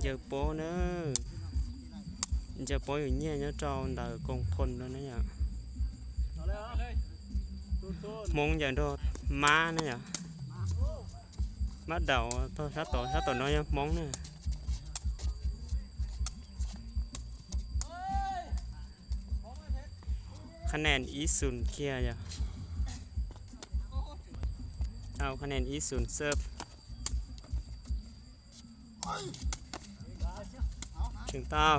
giờ bố nữa giờ bố ở nhà nhớ trâu đợi con thôn đó nữa nhở muốn giờ đó má nữa nhở má đầu thôi sát tội nói món nữaคะแนนอีศูนย์เคลียร์จ้ะเอาคะแนนอีศูนย์เซิร์ฟถึงเต้า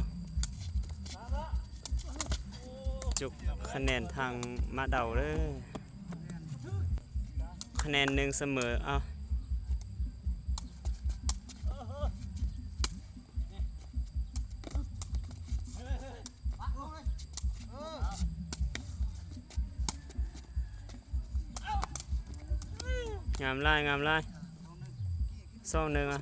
จุกคะแนนทางมาเดาเลยคะแนนหนึ่งเสมอเอางามไล่ซ่องหนึ่งอ่ะ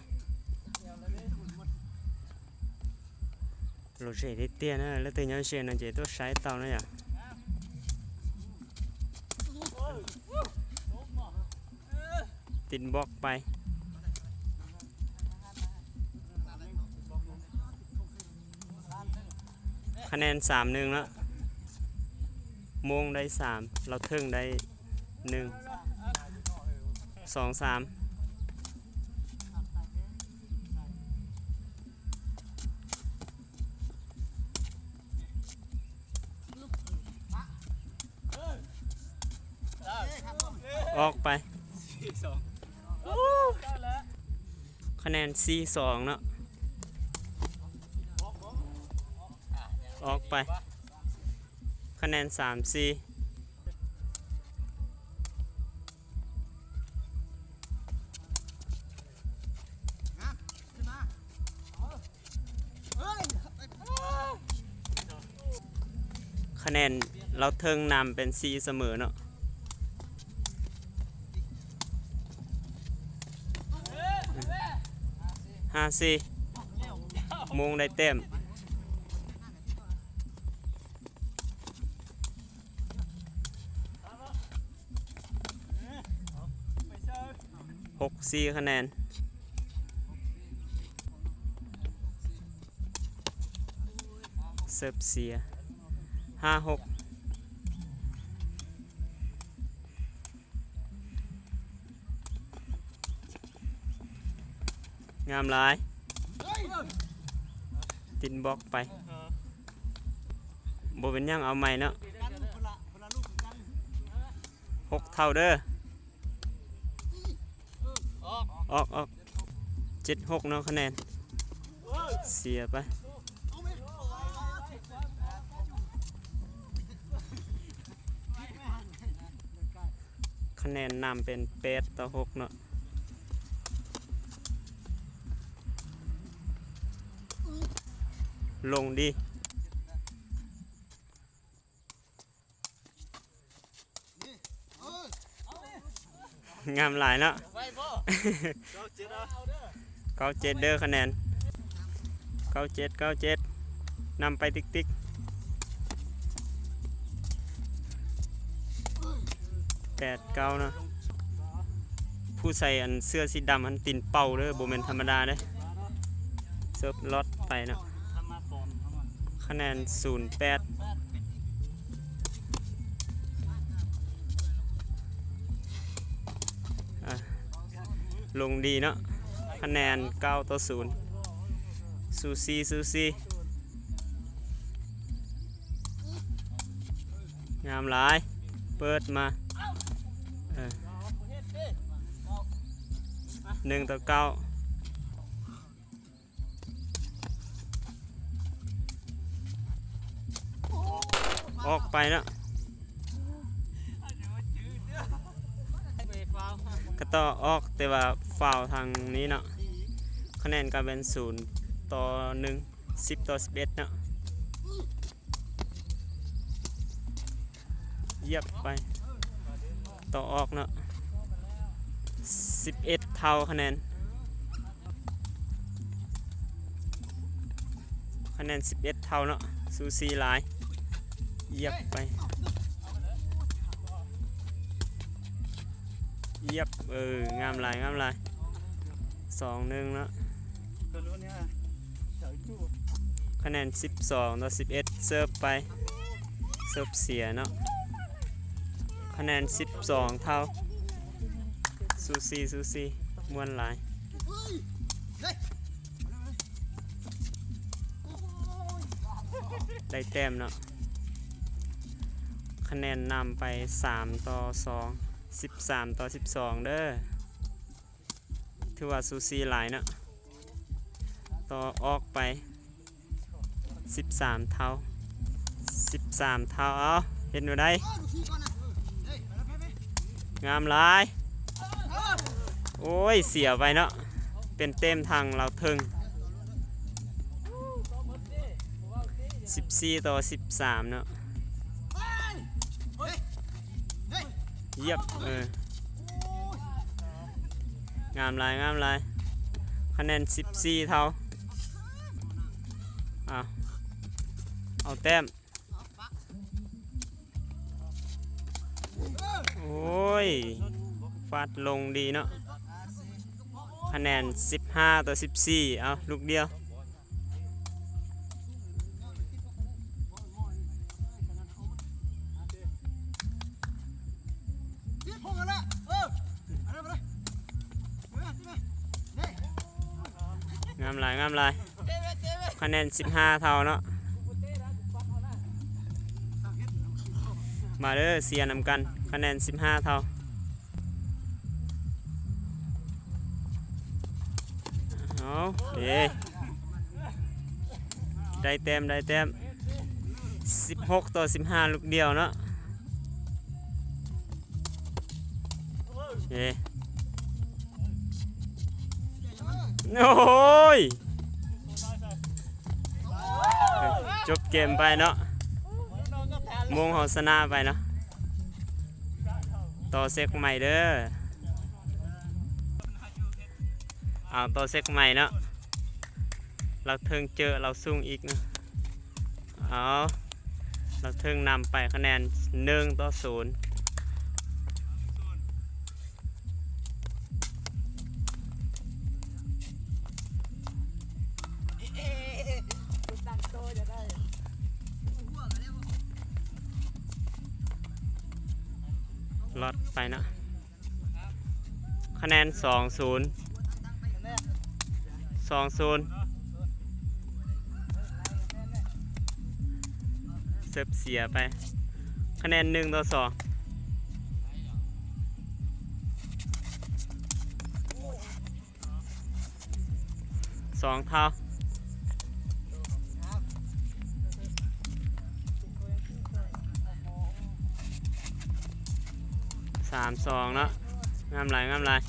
lột rễ đi tiền á, lấy từ nhau chuyện là chỉ tôi sái tàu nữa nhỉ, tin bọcไปคะแนน3-1แล้วโมงได้3เราถึงได้1 2 3ออกไปคะแนน4-2เนาะออกไปคะแนน3-4คะแนนเราเทิงนำเป็น4เสมอเนาะ5-4โมงได้เต็ม6-4คะแนนเซิร์ฟเสีย5-6งามหลายตินบล็อกไปบ่เป็นยังเอาใหม่เนาะ6 เท่าเด้อออก7-6เนาะคะแนนเสียไปคะแนนนำเป็น8-6เนาะลงดีงามหลายเนาะ97เด้อคะแนน97นำไปติ๊ก8-9เนาะผู้ใส่อันเสื้อสีดำอันตินเป่าเด้อบ่แม่นธรรมดาเด้อเซิร์ฟล็อตไปเนาะคะแนน0-8ลงดีเนาะคะแนน9-0ซูซี่งามหลายเปิดมา1-9ออกไปเนาะก็ต่อออกแต่ว่าฟาวทางนี้เนาะคะแนนก็เป็น0-1 10-11เนาะเยียบไปต่อออกเนาะ11 เท่าคะแนน11 เท่าเนาะซูซีหลายเยียบไปเยียบงามหลาย2-1เนาะ คะแนน12 ต่อ 11เสิร์ฟไปเสิร์ฟเสียเนาะคะแนน12 เท่าซูซีม่วนหลายได้แต้มเนาะคะแนนนำไป3 ต่อ 2 13 ต่อ 12เด้อถือว่าซูซีหลายเนาะต่อออกไป13 เท่าเอาเห็นอยู่ได้งามหลายโอ้ยเสียไปเนาะเป็นเต็มทางเราถึง14 ต่อ 13เนาะเยียบงามหลายคะแนน14 เท่าเอาแต้มโอ้ยฟาดลงดีเนาะคะแนน15 ต่อ 14เอาลูกเดียวงามหลายคะแนน15 เท่าเนาะมาเด้อเสียนำกันคะแนน15 เท่าเอาได้แต้ม16 ต่อ 15ลูกเดียวเนาะโอ้ยจบเกมไปเนาะมงเขาชนะไปเนาะต่อเซตใหม่เด้อต่อเซตใหม่เนาะเราเทิงเจอเราซุ่งอีกนะเราเทิงนำไปคะแนน1 ต่อ 0ลดไปนะคะแนน2-0 เสิร์ฟเสียไปคะแนน1 ต่อ 2 2 เท่า3-2เนาะงามหลาย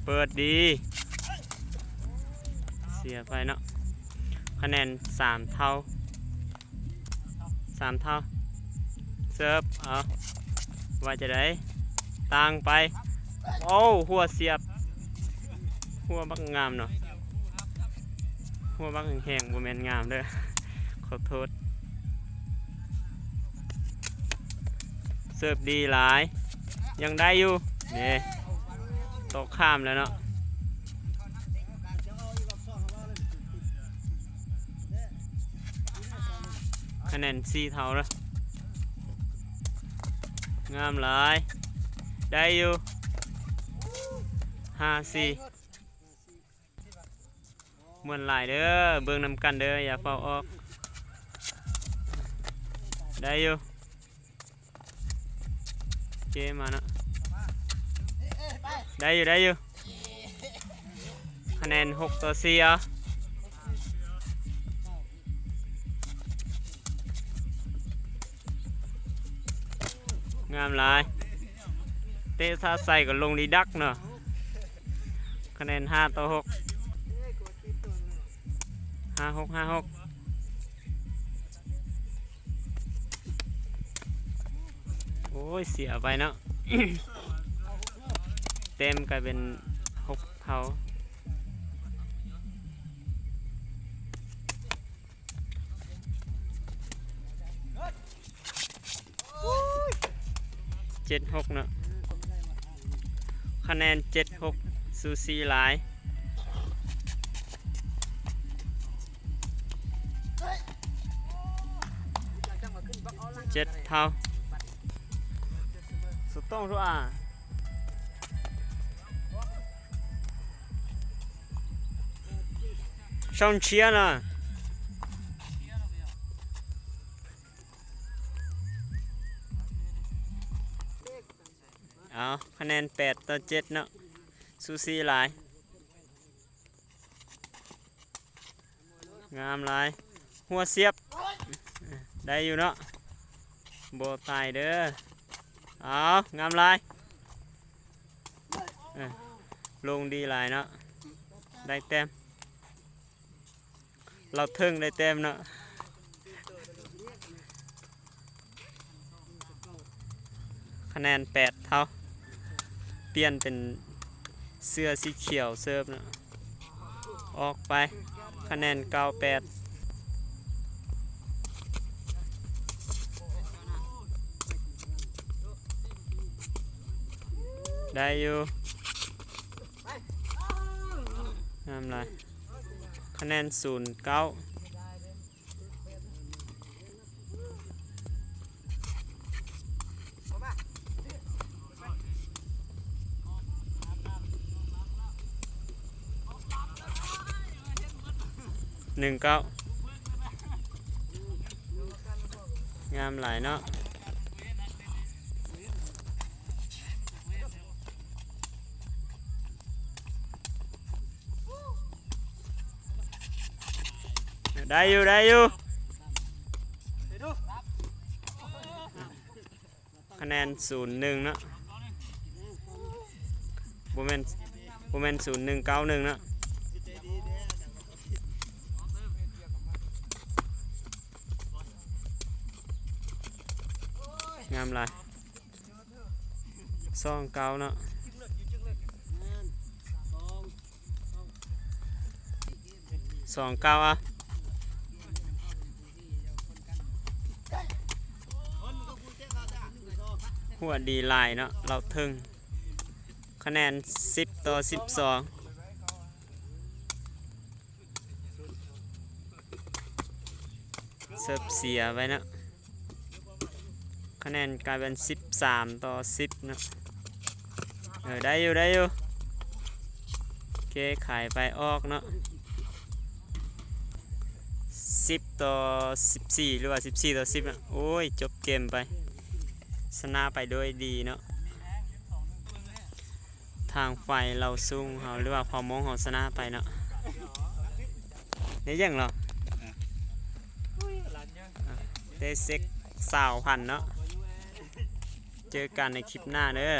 เปิดดีเสียไปเนาะคะแนน3 เท่าเสิร์ฟว่าจะได้ต่างไปโอ้หัวเสียบหัวบักงามเนาะหัวบักแห้งๆบ่แม่นงามเด้อขอโทษเสิร์ฟดีหลายยังได้อยู่นี่ตกข้ามแล้วเนาะคะแนน4 เท่าแล้วงามหลายได้อยู่5-4มวนหลายเด้อเบิ่งนำกันเด้ออย่าเฝ้าออกได้อยู่เจมาเนาะได้อยู่คะแนน6 ต่อ 4งามหลายเตะซาใส่ก็ลงดีดักเนาะคะแนน5 ต่อ 6 5-6โอ้ยเสียไปเนาะ เต็มกลายเป็น6 เท่า7-6เนาะ คะแนน7-6ซูซีหลาย7 เท่าสุดต้องทุกช่องเชียร์นะเอาคะแนน8-7เนาะซูซีหลายงามหลายหัวเสียบได้อยู่เนาะโบตายเด้อเอางามหลายลงดีหลายเนาะได้แต้มเราเทิงได้แต้มเนาะคะแนน8 เท่าเปลี่ยนเป็นเสื้อสีเขียวเซิร์ฟเนาะออกไปคะแนน9-8ได้อยู่งามหลายคะแนน0-91-9งามหลายเนาะได้อยู่คะแนน0-1เนาะโบแมน0-1-9-1เนาะงามหลาย2-9เนาะ2-9หัวดีลายเนาะเราถึงคะแนน10-12เสิร์ฟเสียไว้เนาะคะแนนกลายเป็น13-10เนาะได้อยู่โอเคขายไปออกเนาะ10-14หรือว่า14-10นะโอ้ยจบเกมไปชนะไปโดยดีเนาะทางไฟเราซุ่งเขาหรือว่าพอมองเขาชนะไปเนาะนี่ยังเหรอเตเซ็กสาวพันเนาะเจอกันในคลิปหน้าเด้อ